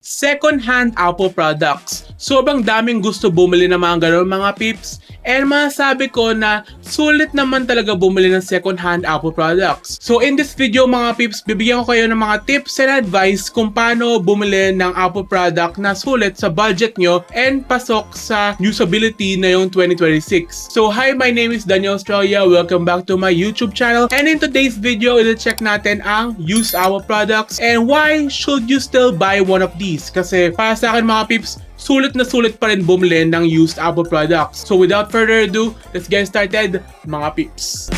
second-hand Apple products. Sobrang daming gusto bumili ng mga ganun mga peeps. And masasabi ko na sulit naman talaga bumili ng second-hand Apple products. So in this video mga peeps, bibigyan ko kayo ng mga tips and advice kung paano bumili ng Apple product na sulit sa budget nyo and pasok sa usability na yung 2026. So hi, my name is Daniel Australia. Welcome back to my YouTube channel. And in today's video, i-check natin ang used Apple products and why should you still buy one of these. Kasi para sa akin mga peeps, sulit na sulit pa rin bumili ng used Apple products. So without further ado, let's get started mga peeps.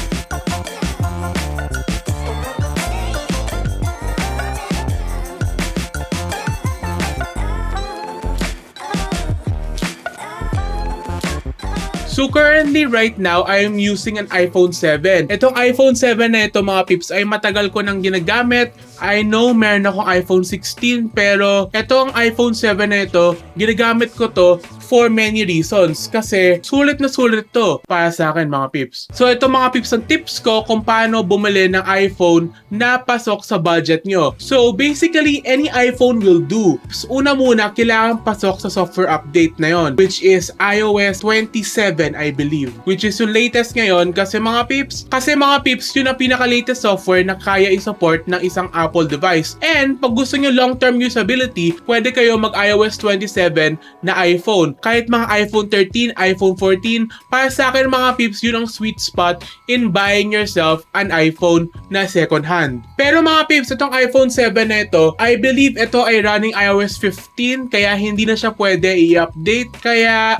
So currently right now, I am using an iPhone 7. Itong iPhone 7 na ito mga peeps ay matagal ko nang ginagamit. I know meron akong iPhone 16 pero itong iPhone 7 na ito, ginagamit ko to for many reasons. Kasi sulit na sulit to para sa akin mga peeps. So ito mga peeps ang tips ko kung paano bumili ng iPhone na pasok sa budget nyo. So basically, any iPhone will do. So, una muna, kailangan pasok sa software update na yon, which is iOS 27 I believe. Which is yung latest ngayon kasi mga peeps, yun ang pinaka-latest software na kaya i-support ng isang Apple device. And pag gusto nyo long-term usability, pwede kayo mag-iOS 27 na iPhone. Kahit mga iPhone 13, iPhone 14, para sa akin mga peeps, yun ang sweet spot in buying yourself an iPhone na second hand. Pero mga peeps, itong iPhone 7 na ito, I believe ito ay running iOS 15, kaya hindi na siya pwede i-update. Kaya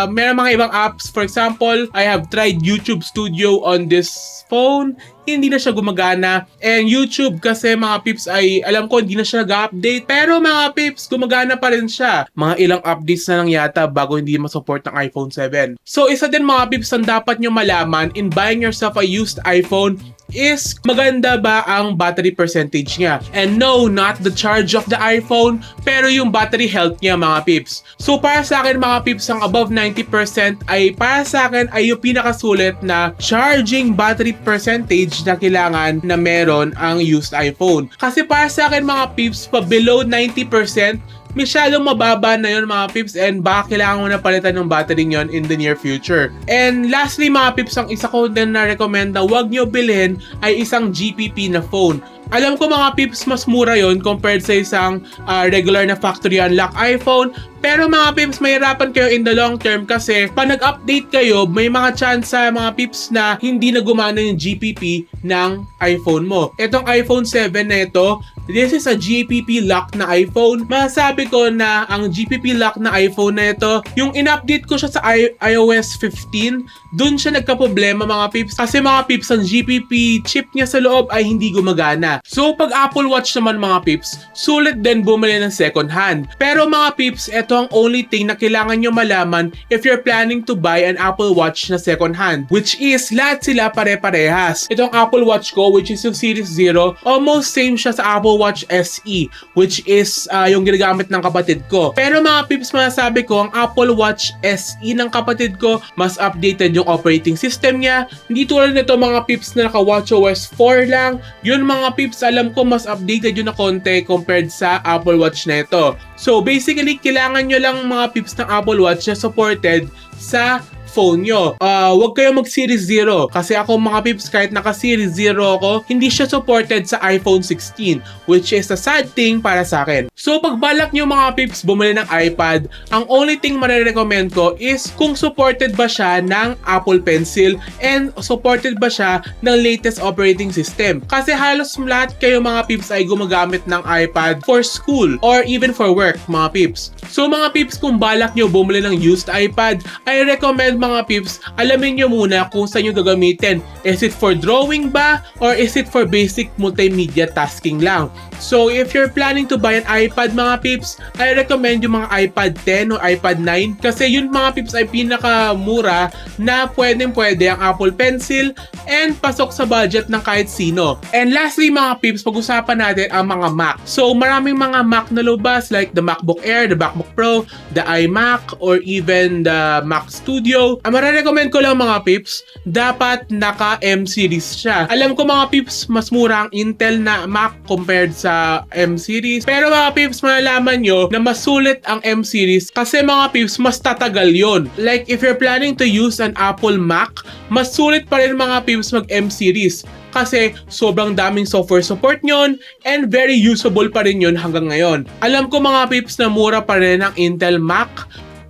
meron mga ibang apps. For example, I have tried YouTube Studio on this phone. Hindi na siya gumagana. And YouTube kasi mga peeps ay alam ko hindi na siya nag-update. Pero mga peeps, gumagana pa rin siya. Mga ilang updates na lang yata bago hindi masupport ng iPhone 7. So isa din mga peeps ang dapat nyo malaman in buying yourself a used iPhone is maganda ba ang battery percentage niya. And no, not the charge of the iPhone, pero yung battery health niya mga peeps. So para sa akin mga peeps, ang above 90% ay para sa akin ay yung pinakasulit na charging battery percentage na kailangan na meron ang used iPhone. Kasi para sa akin mga peeps, pa below 90%, masyadong mababa na yun mga peeps and baka kailangan mo na palitan ng battery nyon in the near future. And lastly mga peeps, ang isa ko din na recommend na huwag nyo bilhin ay isang GPP na phone. Alam ko mga peeps, mas mura yon compared sa isang regular na factory unlock iPhone. Pero mga peeps, mahirapan kayo in the long term kasi pag nag-update kayo, may mga chance sa mga peeps na hindi na gumana yung GPP ng iPhone mo. Itong iPhone 7 na ito, this is a GPP lock na iPhone. Masasabi ko na ang GPP lock na iPhone na ito, yung in-update ko siya sa iOS 15, dun siya nagka-problema mga peeps. Kasi mga peeps, ang GPP chip niya sa loob ay hindi gumagana. So pag Apple Watch naman mga peeps, sulit din bumili ng second hand. Pero mga peeps, ito ang only thing na kailangan nyo malaman if you're planning to buy an Apple Watch na second hand, which is lahat sila pare-parehas. Itong Apple Watch ko, which is yung Series 0, almost same siya sa Apple Watch SE, which is yung ginagamit ng kapatid ko. Pero mga peeps, masasabi ko, ang Apple Watch SE ng kapatid ko, mas updated yung operating system niya. Hindi tulad nito mga peeps na naka WatchOS 4 lang. Yun mga peeps, alam ko mas updated yun na konti compared sa Apple Watch na ito. So basically, kailangan nyo lang mga peeps ng Apple Watch na supported sa phone nyo. Huwag kayo mag Series 0 kasi ako mga peeps, kahit naka Series 0 ako, hindi siya supported sa iPhone 16, which is a sad thing para sa akin. So pag balak nyo mga peeps bumili ng iPad, ang only thing marirecommend ko is kung supported ba siya ng Apple Pencil and supported ba siya ng latest operating system. Kasi halos lahat kayo mga peeps ay gumagamit ng iPad for school or even for work mga peeps. So mga peeps, kung balak nyo bumili ng used iPad, I recommend mga peeps, alamin nyo muna kung saan nyo gagamitin. Is it for drawing ba? Or is it for basic multimedia tasking lang? So if you're planning to buy an iPad mga peeps, I recommend yung mga iPad 10 or iPad 9 kasi yun mga peeps ay pinakamura na pwede ang Apple Pencil and pasok sa budget ng kahit sino. And lastly mga peeps, pag-usapan natin ang mga Mac. So maraming mga Mac na lumabas like the MacBook Air, the MacBook Pro, the iMac, or even the Mac Studio. So, ang marirecommend ko lang mga pips, dapat naka M series siya. Alam ko mga pips, mas mura ang Intel na Mac compared sa M series. Pero mga pips, malalaman nyo na mas sulit ang M series kasi mga pips, mas tatagal yon. Like, if you're planning to use an Apple Mac, mas sulit pa rin mga pips mag M series kasi sobrang daming software support nyon and very usable pa rin yun hanggang ngayon. Alam ko mga pips na mura pa rin ang Intel Mac,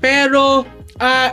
pero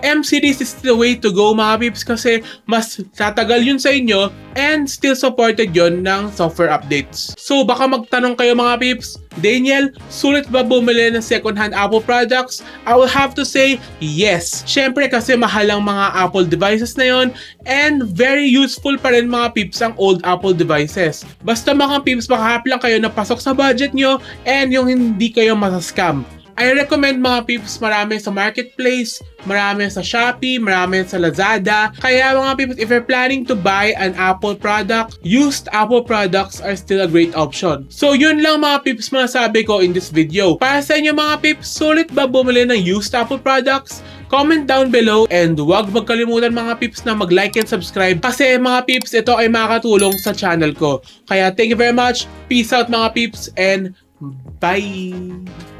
M series is the way to go mga pips kasi mas tatagal yun sa inyo and still supported yun ng software updates. So baka magtanong kayo mga pips, Daniel, sulit ba bumili ng second-hand Apple products? I will have to say yes. Syempre kasi mahal ang mga Apple devices na yon and very useful pa rin mga pips ang old Apple devices. Basta mga pips, makahanap lang kayo na pasok sa budget nyo and yung hindi kayo masascam. I recommend mga pips, marami sa Marketplace, marami sa Shopee, marami sa Lazada. Kaya mga pips, if you're planning to buy an Apple product, used Apple products are still a great option. So yun lang mga pips masasabi ko in this video. Para sa inyo mga pips, sulit ba bumili ng used Apple products? Comment down below and huwag magkalimutan mga pips na mag-like and subscribe kasi mga pips, ito ay makakatulong sa channel ko. Kaya thank you very much, peace out mga pips, and bye!